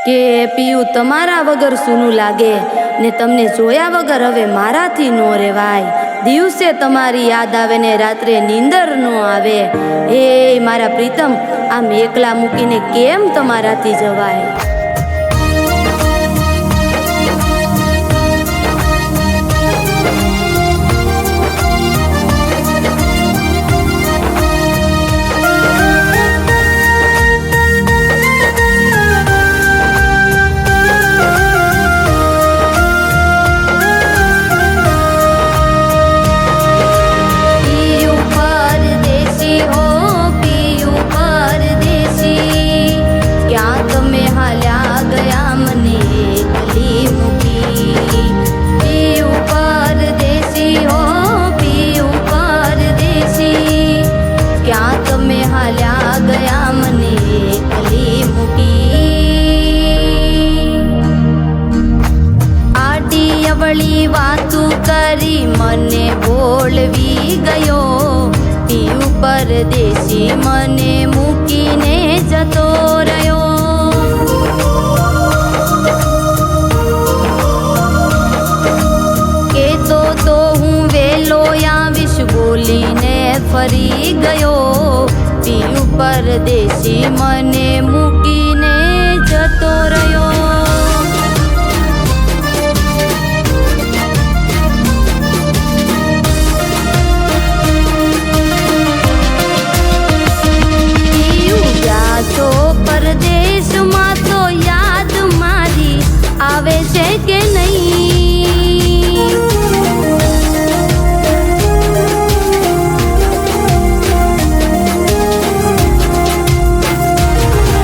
કે પીયું તમારા વગર સૂનું લાગે ને તમને જોયા વગર હવે મારાથી નો રહેવાય। દિવસે તમારી યાદ આવે ને રાત્રે નીંદર નો આવે। એ મારા પ્રીતમ આમ એકલા મૂકીને કેમ તમારાથી જવાય। વાતું કરી મને બોલવી ગયો। પીયું પરદેશી મને મૂકીને જતો રહ્યો। કેતો તો હું વેલો આવીશ બોલીને ફરી ગયો। પીયું પરદેશી મને મૂકીને જતો રહ્યો। પરદેશમાં તો યાદ મારી આવે છે કે નહીં?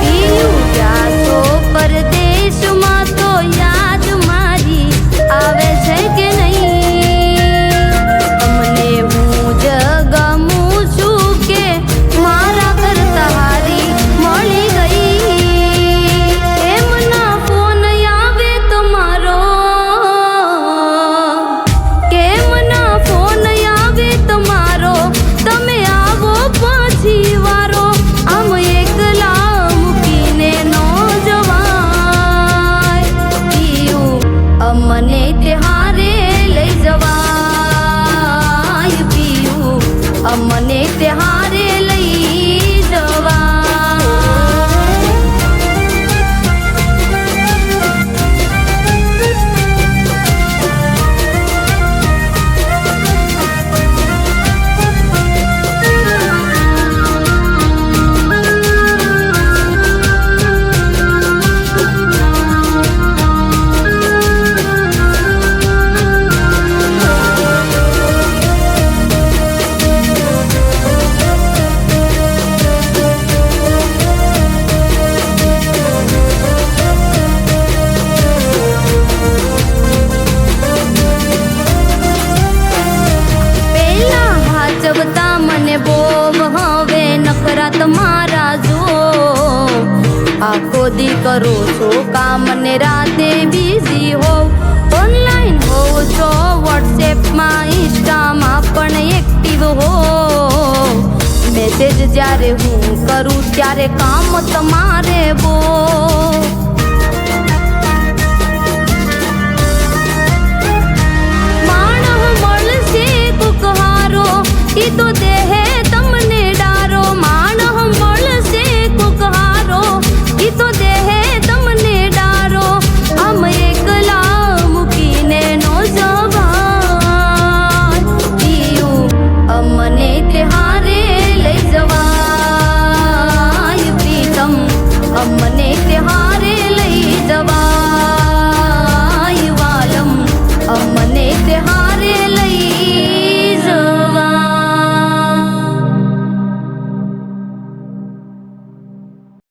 પીયું જાતો પરદેશમાં તો યાદ મારી આવે છે કે નહીં? અમને હું જ ગમું છું કે મારા કરતા હારી મળી મને ત્યારે લઈ જવાય। પીયું અમને ત્યારે લઈ જવાય। મને બોવ હવે નખરા તમારા જો। આખો દી કરો છો કામ ને રાતે બિઝી હોવ। ઓનલાઈન હોવ છો વોટ્સએપમાં ઇન્સ્ટામાં પણ એક્ટિવ હો। મેસેજ જ્યારે હું કરું ત્યારે કામ તમારે બો। ઈ તો દેહે તમને ડારો માણહ મળશે કુકહારો। ઈ તો દેહે તમને ડારો આમ એકલા મૂકીને નો જવાય। પીયું અમને ત્યારે લઈ જવાય। પ્રીતમ અમને